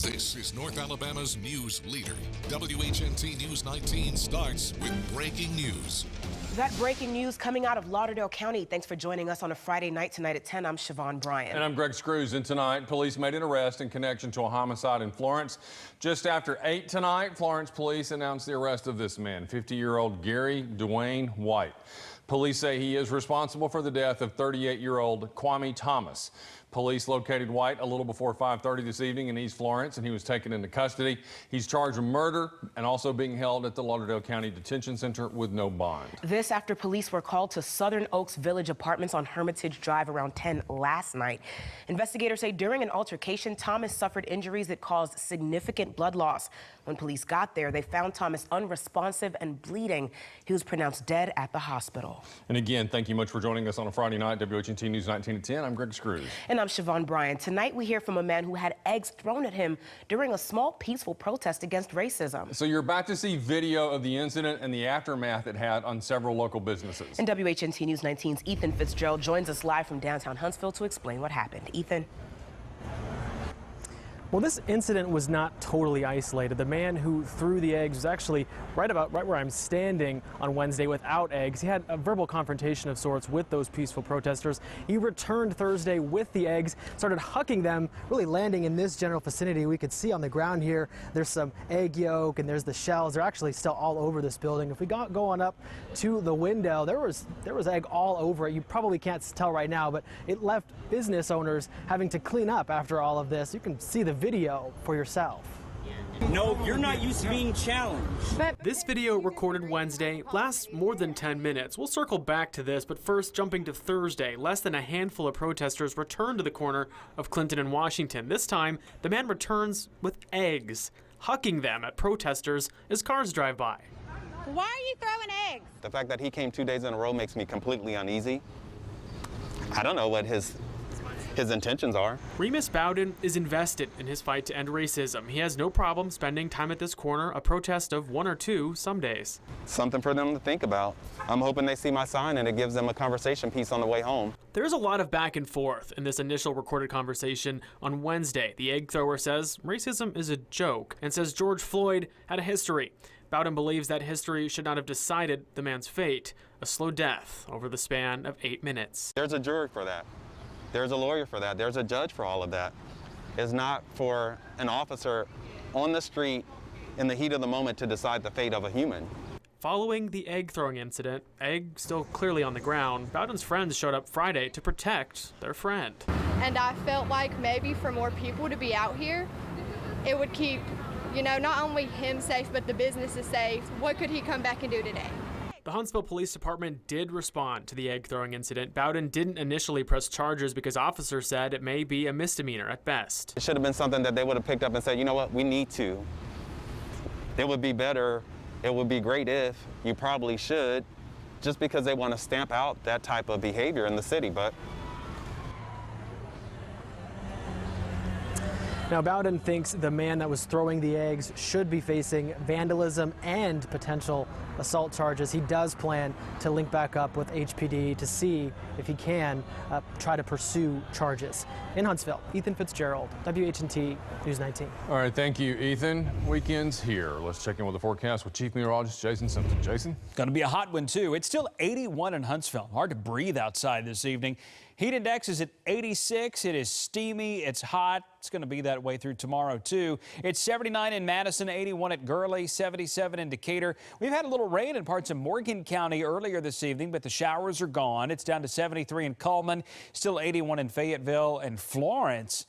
This is North Alabama's news leader. WHNT News 19 starts with breaking news. That breaking news coming out of Lauderdale County. Thanks for joining us on a Friday night tonight at 10. I'm Shevaun, Bryan. And I'm Greg Screws. And tonight, police made an arrest in connection to a homicide in Florence. Just after 8 tonight, Florence police announced the arrest of this man, 50-year-old Gary Dwayne White. Police say he is responsible for the death of 38-year-old Kwame Thomas. Police located White a little before 5:30 this evening in East Florence, and he was taken into custody. He's charged with murder and also being held at the Lauderdale County Detention Center with no bond. This after police were called to Southern Oaks Village Apartments on Hermitage Drive around 10 last night. Investigators say during an altercation, Thomas suffered injuries that caused significant blood loss. When police got there, they found Thomas unresponsive and bleeding. He was pronounced dead at the hospital. And again, thank you much for joining us on a Friday night. WHNT News 19 at 10. I'm Greg Screws. And I'm Shevaun, Bryan. Tonight we hear from a man who had eggs thrown at him during a small peaceful protest against racism. So you're about to see video of the incident and the aftermath it had on several local businesses. And WHNT News 19's Ethan Fitzgerald joins us live from downtown Huntsville to explain what happened. Ethan. Well, this incident was not totally isolated. The man who threw the eggs was actually right where I'm standing on Wednesday without eggs. He had a verbal confrontation of sorts with those peaceful protesters. He returned Thursday with the eggs, started hucking them, really landing in this general vicinity. We could see on the ground here, there's some egg yolk and there's the shells. They're actually still all over this building. If we go on up to the window, there was egg all over it. You probably can't tell right now, but it left business owners having to clean up after all of this. You can see the video for yourself. No, you're not used to being challenged. This video recorded Wednesday lasts more than 10 minutes. We'll circle back to this, but first jumping to Thursday, less than a handful of protesters returned to the corner of Clinton and Washington. This time, the man returns with eggs, hucking them at protesters as cars drive by. Why are you throwing eggs? The fact that he came 2 days in a row makes me completely uneasy. I don't know what his intentions are. Remus Bowden is invested in his fight to end racism. He has no problem spending time at this corner, a protest of 1 or 2 some days. Something for them to think about. I'm hoping they see my sign and it gives them a conversation piece on the way home. There's a lot of back and forth in this initial recorded conversation on Wednesday. The egg thrower says racism is a joke and says George Floyd had a history. Bowden believes that history should not have decided the man's fate, a slow death over the span of 8 minutes. There's a jury for that. There's a lawyer for that. There's a judge for all of that. It's not for an officer on the street in the heat of the moment to decide the fate of a human. Following the egg throwing incident, egg still clearly on the ground, Bowden's friends showed up Friday to protect their friend. And I felt like maybe for more people to be out here, it would keep, not only him safe, but the businesses safe. What could he come back and do today? The Huntsville Police Department did respond to the egg throwing incident. Bowden didn't initially press charges because officers said it may be a misdemeanor at best. It should have been something that they would have picked up and said, you know what, we need to. It would be better, it would be great if, you probably should, just because they want to stamp out that type of behavior in the city. But now, Bowden thinks the man that was throwing the eggs should be facing vandalism and potential assault charges. He does plan to link back up with HPD to see if he can try to pursue charges. In Huntsville, Ethan Fitzgerald, WHNT News 19. All right, thank you, Ethan. Weekend's here. Let's check in with the forecast with Chief Meteorologist Jason Simpson. Jason? Going to be a hot one, too. It's still 81 in Huntsville. Hard to breathe outside this evening. Heat index is at 86. It is steamy. It's hot. It's going to be that way through tomorrow, too. It's 79 in Madison, 81 at Gurley, 77 in Decatur. We've had a little rain in parts of Morgan County earlier this evening, but the showers are gone. It's down to 73 in Cullman, still 81 in Fayetteville, and Florence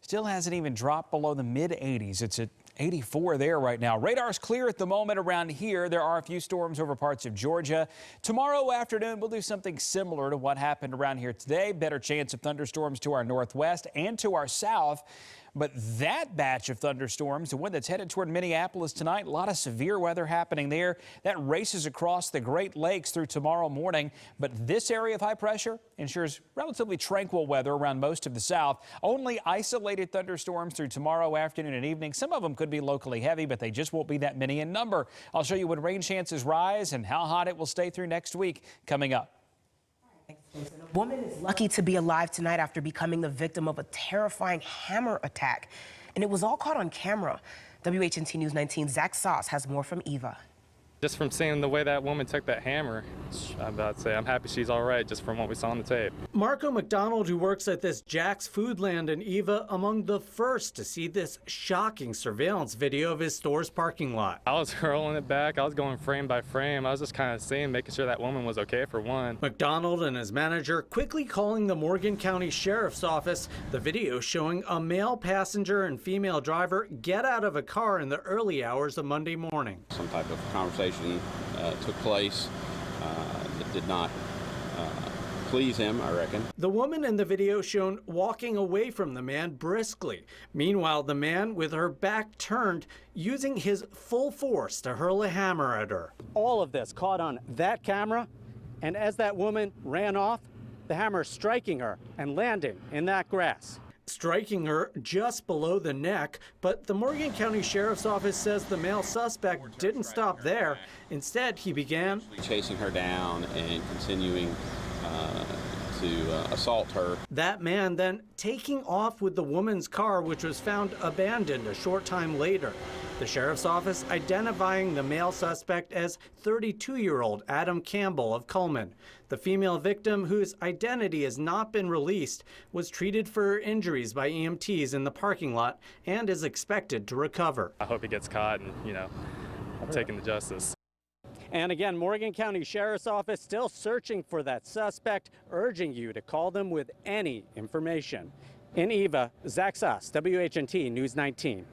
still hasn't even dropped below the mid-80s. It's at 84 there right now. Radar's clear at the moment around here. There are a few storms over parts of Georgia. Tomorrow afternoon, we'll do something similar to what happened around here today. Better chance of thunderstorms to our northwest and to our south. But that batch of thunderstorms, the one that's headed toward Minneapolis tonight, a lot of severe weather happening there. That races across the Great Lakes through tomorrow morning. But this area of high pressure ensures relatively tranquil weather around most of the south. Only isolated thunderstorms through tomorrow afternoon and evening. Some of them could be locally heavy, but they just won't be that many in number. I'll show you when rain chances rise and how hot it will stay through next week coming up. A woman is lucky to be alive tonight after becoming the victim of a terrifying hammer attack. And it was all caught on camera. WHNT News 19's Zach Sauce has more from Eva. Just from seeing the way that woman took that hammer, I'm about to say I'm happy she's all right just from what we saw on the tape. Marco McDonald, who works at this Jack's Foodland in Eva, among the first to see this shocking surveillance video of his store's parking lot. I was rolling it back. I was going frame by frame. I was just kind of seeing, making sure that woman was okay for one. McDonald and his manager quickly calling the Morgan County Sheriff's Office. The video showing a male passenger and female driver get out of a car in the early hours of Monday morning. Some type of conversation took place that did not please him, I reckon. The woman in the video shown walking away from the man briskly. Meanwhile, the man with her back turned, using his full force to hurl a hammer at her. All of this caught on that camera, and as that woman ran off, the hammer striking her and landing in that grass. Striking her just below the neck, but the Morgan County Sheriff's Office says the male suspect didn't stop there. Instead, he began chasing her down and continuing to assault her. That man then taking off with the woman's car, which was found abandoned a short time later. The sheriff's office identifying the male suspect as 32-year-old Adam Campbell of Cullman. The female victim, whose identity has not been released, was treated for her injuries by EMTs in the parking lot and is expected to recover. I hope he gets caught and, taken to justice. And again, Morgan County Sheriff's Office still searching for that suspect, urging you to call them with any information. In Eva, Zach Sauce, WHNT News 19.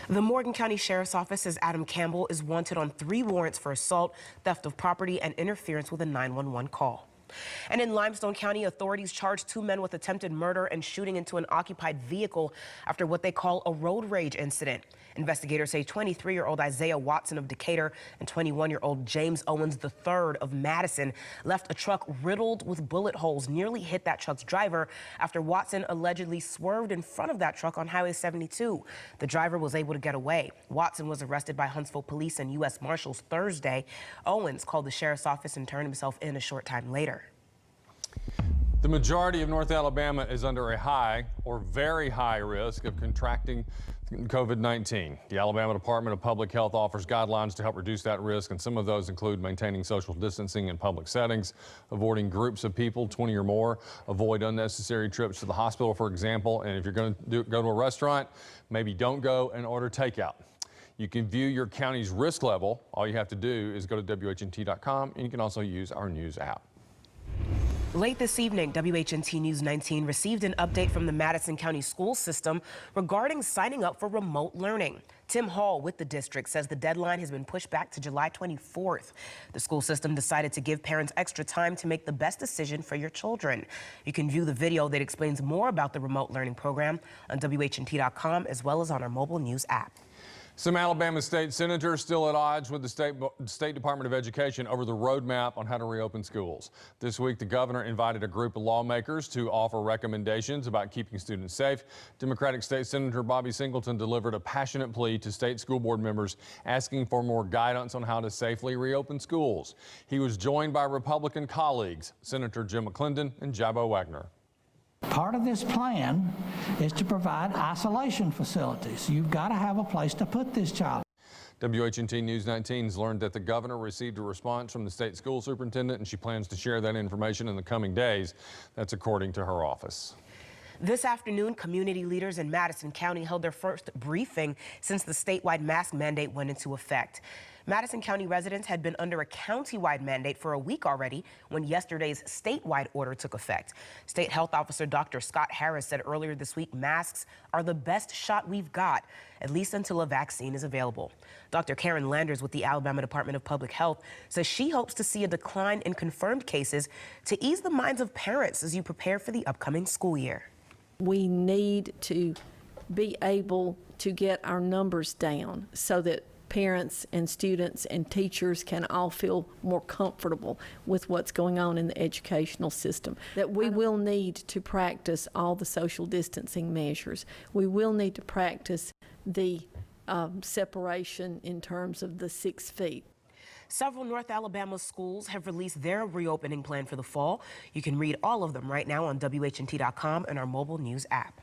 The Morgan County Sheriff's Office says Adam Campbell is wanted on 3 warrants for assault, theft of property, and interference with a 911 call. And in Limestone County, authorities charged 2 men with attempted murder and shooting into an occupied vehicle after what they call a road rage incident. Investigators say 23-year-old Isaiah Watson of Decatur and 21-year-old James Owens III of Madison left a truck riddled with bullet holes, nearly hit that truck's driver after Watson allegedly swerved in front of that truck on Highway 72. The driver was able to get away. Watson was arrested by Huntsville police and U.S. Marshals Thursday. Owens called the sheriff's office and turned himself in a short time later. The majority of North Alabama is under a high or very high risk of contracting COVID-19. The Alabama Department of Public Health offers guidelines to help reduce that risk, and some of those include maintaining social distancing in public settings, avoiding groups of people, 20 or more, avoid unnecessary trips to the hospital, for example, and if you're going to go to a restaurant, maybe don't go and order takeout. You can view your county's risk level. All you have to do is go to WHNT.com, and you can also use our news app. Late this evening, WHNT News 19 received an update from the Madison County school system regarding signing up for remote learning. Tim Hall with the district says the deadline has been pushed back to July 24th. The school system decided to give parents extra time to make the best decision for your children. You can view the video that explains more about the remote learning program on WHNT.com as well as on our mobile news app. Some Alabama state senators still at odds with the State Department of Education over the roadmap on how to reopen schools. This week, the governor invited a group of lawmakers to offer recommendations about keeping students safe. Democratic State Senator Bobby Singleton delivered a passionate plea to state school board members asking for more guidance on how to safely reopen schools. He was joined by Republican colleagues, Senator Jim McClendon and Jabo Wagner. Part of this plan is to provide isolation facilities. You've got to have a place to put this child. WHNT News 19 has learned that the governor received a response from the state school superintendent, and she plans to share that information in the coming days. That's according to her office. This afternoon, community leaders in Madison County held their first briefing since the statewide mask mandate went into effect. Madison County residents had been under a county-wide mandate for a week already when yesterday's statewide order took effect. State Health Officer Dr. Scott Harris said earlier this week masks are the best shot we've got, at least until a vaccine is available. Dr. Karen Landers with the Alabama Department of Public Health says she hopes to see a decline in confirmed cases to ease the minds of parents as you prepare for the upcoming school year. We need to be able to get our numbers down so that parents and students and teachers can all feel more comfortable with what's going on in the educational system. That we will need to practice all the social distancing measures. We will need to practice the separation in terms of the 6 feet. Several North Alabama schools have released their reopening plan for the fall. You can read all of them right now on WHNT.com and our mobile news app.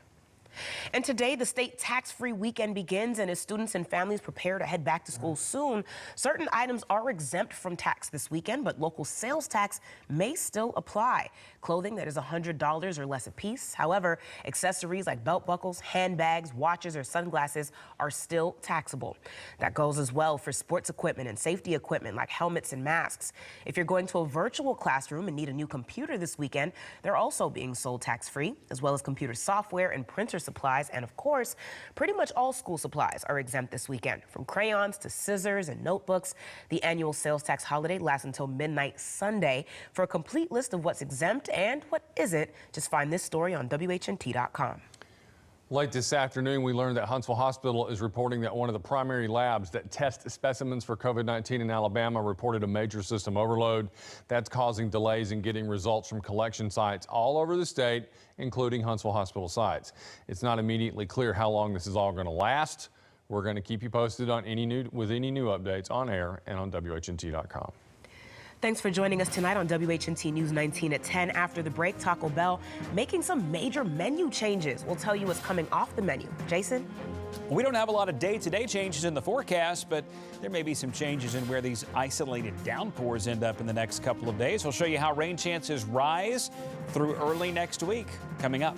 And today, the state tax-free weekend begins, and as students and families prepare to head back to school soon, certain items are exempt from tax this weekend, but local sales tax may still apply. Clothing that is $100 or less a piece. However, accessories like belt buckles, handbags, watches, or sunglasses are still taxable. That goes as well for sports equipment and safety equipment like helmets and masks. If you're going to a virtual classroom and need a new computer this weekend, they're also being sold tax-free, as well as computer software and printer supplies. And of course, pretty much all school supplies are exempt this weekend, from crayons to scissors and notebooks. The annual sales tax holiday lasts until midnight Sunday. For a complete list of what's exempt and what isn't, just find this story on WHNT.com. Late this afternoon, we learned that Huntsville Hospital is reporting that one of the primary labs that test specimens for COVID-19 in Alabama reported a major system overload. That's causing delays in getting results from collection sites all over the state, including Huntsville Hospital sites. It's not immediately clear how long this is all going to last. We're going to keep you posted on any new updates on air and on WHNT.com. Thanks for joining us tonight on WHNT News 19 at 10. After the break, Taco Bell making some major menu changes. We'll tell you what's coming off the menu. Jason? We don't have a lot of day-to-day changes in the forecast, but there may be some changes in where these isolated downpours end up in the next couple of days. We'll show you how rain chances rise through early next week. Coming up.